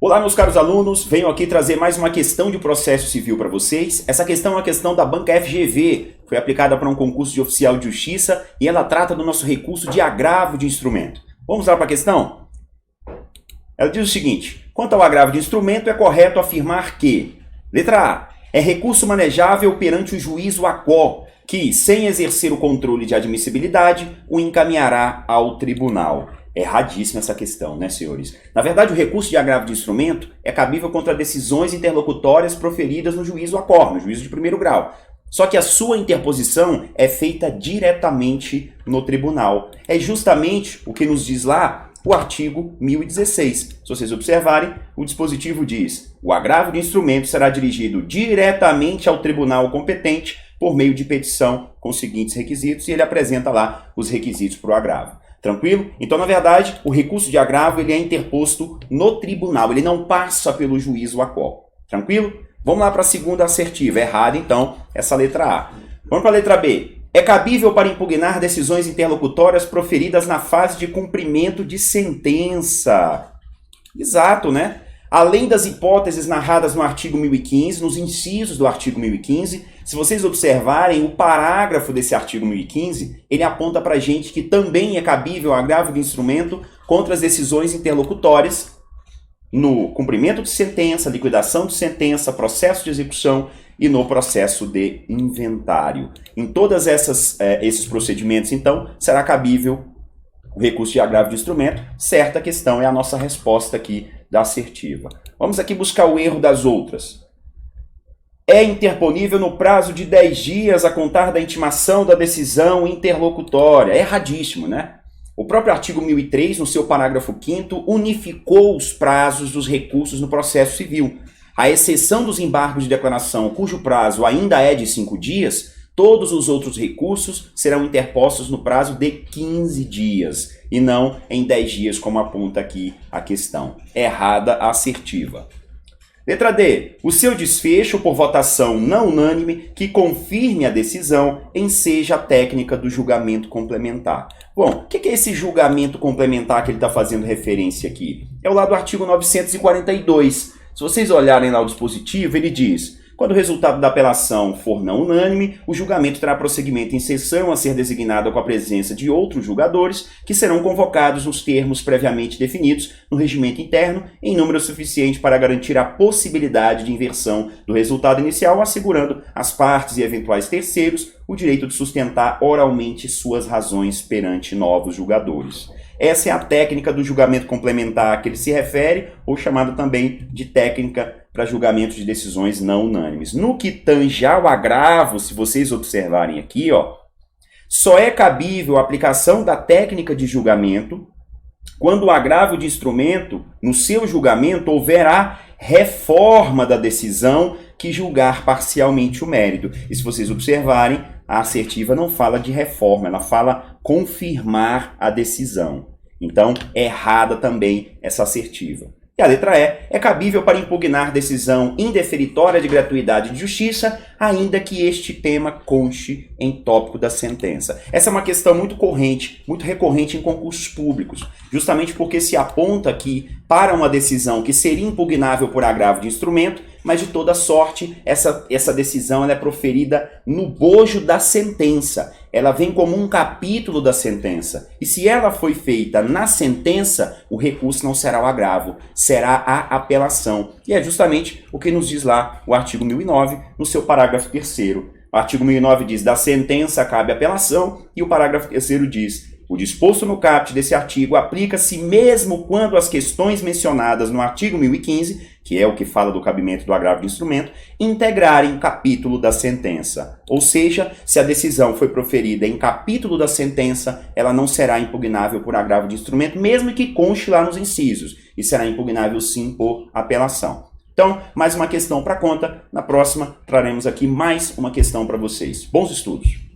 Olá, meus caros alunos, venho aqui trazer mais uma questão de processo civil para vocês. Essa questão é uma questão da banca FGV, foi aplicada para um concurso de oficial de justiça e ela trata do nosso recurso de agravo de instrumento. Vamos lá para a questão? Ela diz o seguinte: quanto ao agravo de instrumento, é correto afirmar que, letra A, é recurso manejável perante o juízo ACO, que, sem exercer o controle de admissibilidade, o encaminhará ao tribunal. Erradíssima essa questão, né, senhores? Na verdade, o recurso de agravo de instrumento é cabível contra decisões interlocutórias proferidas no juízo ACO, no juízo de primeiro grau. Só que a sua interposição é feita diretamente no tribunal. É justamente o que nos diz lá o artigo 1016. Se vocês observarem, o dispositivo diz: o agravo de instrumento será dirigido diretamente ao tribunal competente por meio de petição com os seguintes requisitos, e ele apresenta lá os requisitos para o agravo. Tranquilo? Então, na verdade, o recurso de agravo ele é interposto no tribunal, ele não passa pelo juízo ACO. Tranquilo? Vamos lá para a segunda assertiva. Errada, então, essa letra A. Vamos para a letra B. É cabível para impugnar decisões interlocutórias proferidas na fase de cumprimento de sentença. Exato, né? Além das hipóteses narradas no artigo 1015, nos incisos do artigo 1015, se vocês observarem o parágrafo desse artigo 1015, ele aponta para a gente que também é cabível agravo de instrumento contra as decisões interlocutórias no cumprimento de sentença, liquidação de sentença, processo de execução e no processo de inventário. Em todos esses procedimentos, então, será cabível o recurso de agravo de instrumento. Certa questão é a nossa resposta aqui da assertiva. Vamos aqui buscar o erro das outras. É interponível no prazo de 10 dias a contar da intimação da decisão interlocutória. É erradíssimo, né? O próprio artigo 1003, no seu parágrafo 5º, unificou os prazos dos recursos no processo civil. À exceção dos embargos de declaração, cujo prazo ainda é de 5 dias, todos os outros recursos serão interpostos no prazo de 15 dias, e não em 10 dias, como aponta aqui a questão. Errada a assertiva. Letra D. O seu desfecho por votação não unânime que confirme a decisão enseja a técnica do julgamento complementar. Bom, o que é esse julgamento complementar que ele está fazendo referência aqui? É o lá do artigo 942. Se vocês olharem lá o dispositivo, ele diz: quando o resultado da apelação for não unânime, o julgamento terá prosseguimento em sessão a ser designada com a presença de outros julgadores, que serão convocados nos termos previamente definidos no regimento interno, em número suficiente para garantir a possibilidade de inversão do resultado inicial, assegurando às partes e eventuais terceiros o direito de sustentar oralmente suas razões perante novos julgadores. Essa é a técnica do julgamento complementar a que ele se refere, ou chamada também de técnica para julgamento de decisões não unânimes. No que tange ao agravo, se vocês observarem aqui, só é cabível a aplicação da técnica de julgamento quando o agravo de instrumento, no seu julgamento, houver a reforma da decisão que julgar parcialmente o mérito. E se vocês observarem, a assertiva não fala de reforma, ela fala confirmar a decisão. Então, é errada também essa assertiva. E a letra E. É cabível para impugnar decisão indeferitória de gratuidade de justiça, ainda que este tema conste em tópico da sentença. Essa é uma questão muito recorrente em concursos públicos, justamente porque se aponta aqui para uma decisão que seria impugnável por agravo de instrumento, mas de toda sorte, essa decisão ela é proferida no bojo da sentença. Ela vem como um capítulo da sentença. E se ela foi feita na sentença, o recurso não será o agravo, será a apelação. E é justamente o que nos diz lá o artigo 1009, no seu parágrafo 3º. O artigo 1009 diz: da sentença cabe apelação, e o parágrafo 3º diz: o disposto no caput desse artigo aplica-se mesmo quando as questões mencionadas no artigo 1015, que é o que fala do cabimento do agravo de instrumento, integrarem capítulo da sentença. Ou seja, se a decisão foi proferida em capítulo da sentença, ela não será impugnável por agravo de instrumento, mesmo que conste lá nos incisos, e será impugnável sim por apelação. Então, mais uma questão para conta. Na próxima, traremos aqui mais uma questão para vocês. Bons estudos!